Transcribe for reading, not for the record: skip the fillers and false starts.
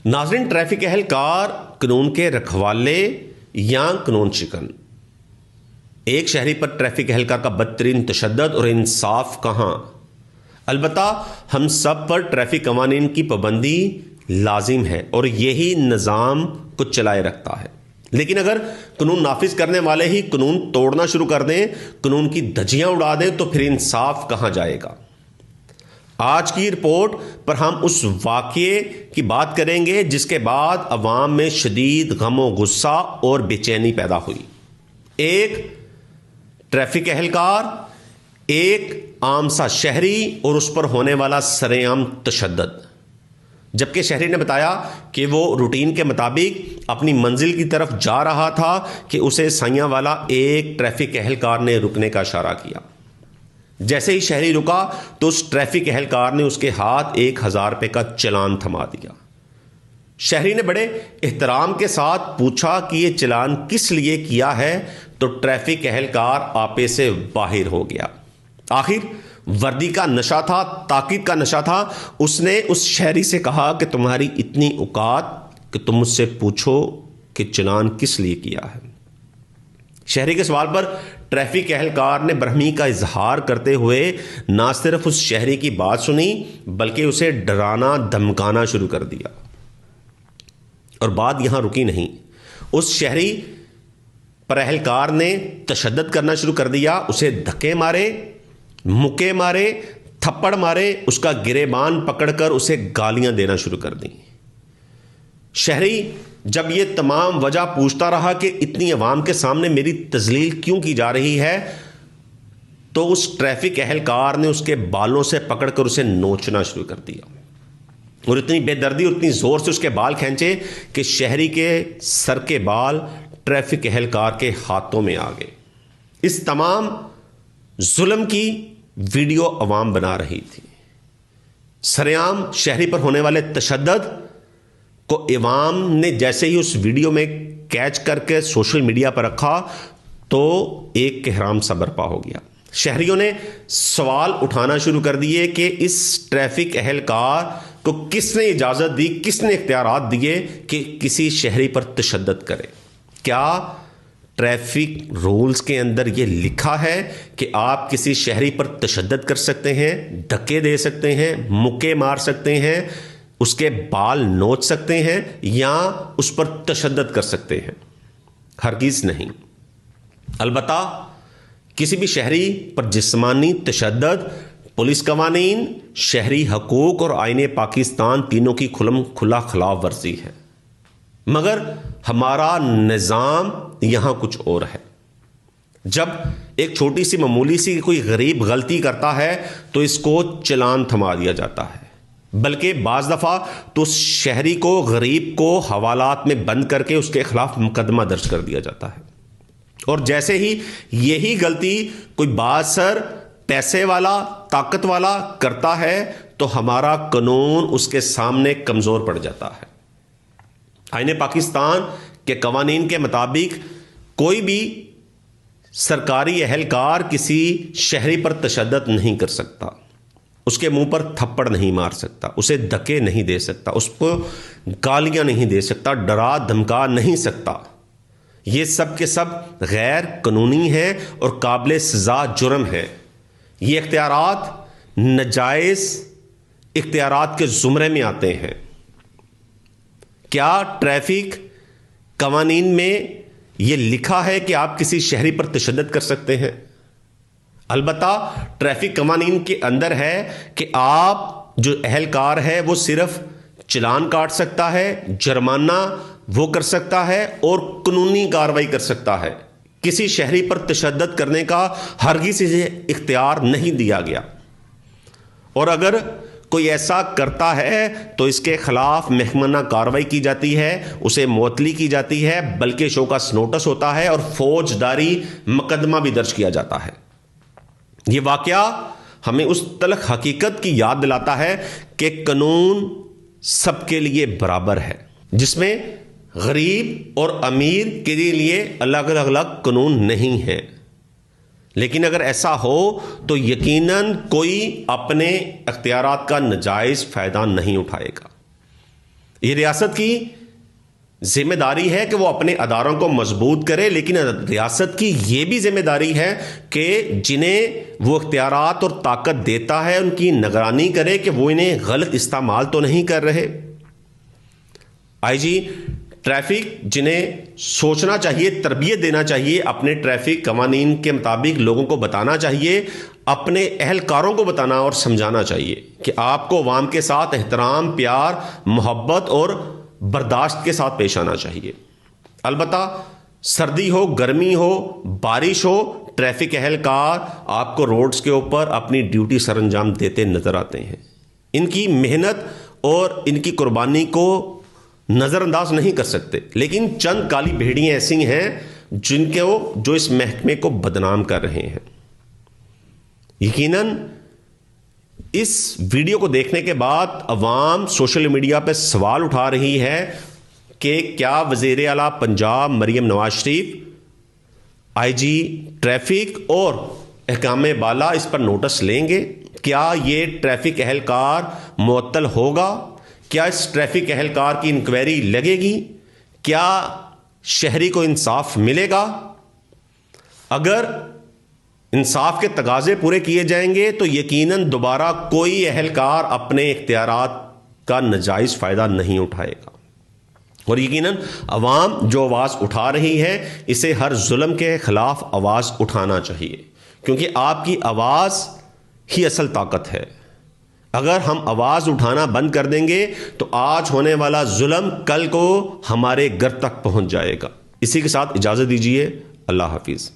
ناظرین، ٹریفک اہلکار قانون کے رکھوالے یا قانون شکن؟ ایک شہری پر ٹریفک اہلکار کا بدترین تشدد اور انصاف کہاں؟ البتہ ہم سب پر ٹریفک قوانین کی پابندی لازم ہے اور یہی نظام کو چلائے رکھتا ہے، لیکن اگر قانون نافذ کرنے والے ہی قانون توڑنا شروع کر دیں، قانون کی دھجیاں اڑا دیں، تو پھر انصاف کہاں جائے گا؟ آج کی رپورٹ پر ہم اس واقعے کی بات کریں گے جس کے بعد عوام میں شدید غم و غصہ اور بے چینی پیدا ہوئی۔ ایک ٹریفک اہلکار، ایک عام سا شہری اور اس پر ہونے والا سرعام تشدد۔ جبکہ شہری نے بتایا کہ وہ روٹین کے مطابق اپنی منزل کی طرف جا رہا تھا کہ اسے سائیاں والا ایک ٹریفک اہلکار نے رکنے کا اشارہ کیا۔ جیسے ہی شہری رکا تو اس ٹریفک اہلکار نے اس کے ہاتھ 1000 روپے کا چلان تھما دیا۔ شہری نے بڑے احترام کے ساتھ پوچھا کہ یہ چلان کس لیے کیا ہے، تو ٹریفک اہلکار آپے سے باہر ہو گیا۔ آخر وردی کا نشہ تھا، تاکید کا نشہ تھا۔ اس نے اس شہری سے کہا کہ تمہاری اتنی اوقات کہ تم مجھ سے پوچھو کہ چلان کس لیے کیا ہے۔ شہری کے سوال پر ٹریفک اہلکار نے برہمی کا اظہار کرتے ہوئے نہ صرف اس شہری کی بات سنی بلکہ اسے ڈرانا دھمکانا شروع کر دیا۔ اور بات یہاں رکی نہیں، اس شہری پر اہلکار نے تشدد کرنا شروع کر دیا، اسے دھکے مارے، مکے مارے، تھپڑ مارے، اس کا گریبان پکڑ کر اسے گالیاں دینا شروع کر دیں۔ شہری جب یہ تمام وجہ پوچھتا رہا کہ اتنی عوام کے سامنے میری تذلیل کیوں کی جا رہی ہے، تو اس ٹریفک اہلکار نے اس کے بالوں سے پکڑ کر اسے نوچنا شروع کر دیا اور اتنی بے دردی اور اتنی زور سے اس کے بال کھینچے کہ شہری کے سر کے بال ٹریفک اہلکار کے ہاتھوں میں آ گئے۔ اس تمام ظلم کی ویڈیو عوام بنا رہی تھی۔ سرعام شہری پر ہونے والے تشدد کو عوام نے جیسے ہی اس ویڈیو میں کیچ کر کے سوشل میڈیا پر رکھا تو ایک کہرام سا برپا ہو گیا۔ شہریوں نے سوال اٹھانا شروع کر دیے کہ اس ٹریفک اہلکار کو کس نے اجازت دی، کس نے اختیارات دیے کہ کسی شہری پر تشدد کرے؟ کیا ٹریفک رولز کے اندر یہ لکھا ہے کہ آپ کسی شہری پر تشدد کر سکتے ہیں، دھکے دے سکتے ہیں، مکے مار سکتے ہیں، اس کے بال نوچ سکتے ہیں یا اس پر تشدد کر سکتے ہیں؟ ہرگز نہیں۔ البتہ کسی بھی شہری پر جسمانی تشدد پولیس قوانین، شہری حقوق اور آئین پاکستان تینوں کی کھلم کھلا خلاف ورزی ہے، مگر ہمارا نظام یہاں کچھ اور ہے۔ جب ایک چھوٹی سی معمولی سی کوئی غریب غلطی کرتا ہے تو اس کو چلان تھما دیا جاتا ہے، بلکہ بعض دفعہ تو اس شہری کو، غریب کو حوالات میں بند کر کے اس کے خلاف مقدمہ درج کر دیا جاتا ہے۔ اور جیسے ہی یہی غلطی کوئی بااثر، پیسے والا، طاقت والا کرتا ہے تو ہمارا قانون اس کے سامنے کمزور پڑ جاتا ہے۔ آئین پاکستان کے قوانین کے مطابق کوئی بھی سرکاری اہلکار کسی شہری پر تشدد نہیں کر سکتا، اس کے منہ پر تھپڑ نہیں مار سکتا، اسے دھکے نہیں دے سکتا، اس کو گالیاں نہیں دے سکتا، ڈرا دھمکا نہیں سکتا۔ یہ سب کے سب غیر قانونی ہیں اور قابل سزا جرم ہے۔ یہ اختیارات ناجائز اختیارات کے زمرے میں آتے ہیں۔ کیا ٹریفک قوانین میں یہ لکھا ہے کہ آپ کسی شہری پر تشدد کر سکتے ہیں؟ البتہ ٹریفک قوانین کے اندر ہے کہ آپ جو اہلکار ہے وہ صرف چلان کاٹ سکتا ہے، جرمانہ وہ کر سکتا ہے اور قانونی کارروائی کر سکتا ہے۔ کسی شہری پر تشدد کرنے کا ہرگز اسے اختیار نہیں دیا گیا، اور اگر کوئی ایسا کرتا ہے تو اس کے خلاف محکمانہ کارروائی کی جاتی ہے، اسے معطلی کی جاتی ہے، بلکہ شوکاس نوٹس ہوتا ہے اور فوجداری مقدمہ بھی درج کیا جاتا ہے۔ یہ واقعہ ہمیں اس تلخ حقیقت کی یاد دلاتا ہے کہ قانون سب کے لیے برابر ہے، جس میں غریب اور امیر کے لیے الگ الگ قانون نہیں ہیں۔ لیکن اگر ایسا ہو تو یقیناً کوئی اپنے اختیارات کا ناجائز فائدہ نہیں اٹھائے گا۔ یہ ریاست کی ذمہ داری ہے کہ وہ اپنے اداروں کو مضبوط کرے، لیکن ریاست کی یہ بھی ذمہ داری ہے کہ جنہیں وہ اختیارات اور طاقت دیتا ہے ان کی نگرانی کرے کہ وہ انہیں غلط استعمال تو نہیں کر رہے۔ آئی جی ٹریفک جنہیں سوچنا چاہیے، تربیت دینا چاہیے، اپنے ٹریفک قوانین کے مطابق لوگوں کو بتانا چاہیے، اپنے اہلکاروں کو بتانا اور سمجھانا چاہیے کہ آپ کو عوام کے ساتھ احترام، پیار، محبت اور برداشت کے ساتھ پیش آنا چاہیے۔ البتہ سردی ہو، گرمی ہو، بارش ہو، ٹریفک اہلکار آپ کو روڈز کے اوپر اپنی ڈیوٹی سر انجام دیتے نظر آتے ہیں۔ ان کی محنت اور ان کی قربانی کو نظر انداز نہیں کر سکتے، لیکن چند کالی بھیڑیاں ایسی ہیں جو اس محکمے کو بدنام کر رہے ہیں۔ یقیناً اس ویڈیو کو دیکھنے کے بعد عوام سوشل میڈیا پہ سوال اٹھا رہی ہے کہ کیا وزیر اعلیٰ پنجاب مریم نواز شریف، آئی جی ٹریفک اور احکام بالا اس پر نوٹس لیں گے؟ کیا یہ ٹریفک اہلکار معطل ہوگا؟ کیا اس ٹریفک اہلکار کی انکوائری لگے گی؟ کیا شہری کو انصاف ملے گا؟ اگر انصاف کے تقاضے پورے کیے جائیں گے تو یقیناً دوبارہ کوئی اہلکار اپنے اختیارات کا ناجائز فائدہ نہیں اٹھائے گا، اور یقیناً عوام جو آواز اٹھا رہی ہے اسے ہر ظلم کے خلاف آواز اٹھانا چاہیے، کیونکہ آپ کی آواز ہی اصل طاقت ہے۔ اگر ہم آواز اٹھانا بند کر دیں گے تو آج ہونے والا ظلم کل کو ہمارے گھر تک پہنچ جائے گا۔ اسی کے ساتھ اجازت دیجیے، اللہ حافظ۔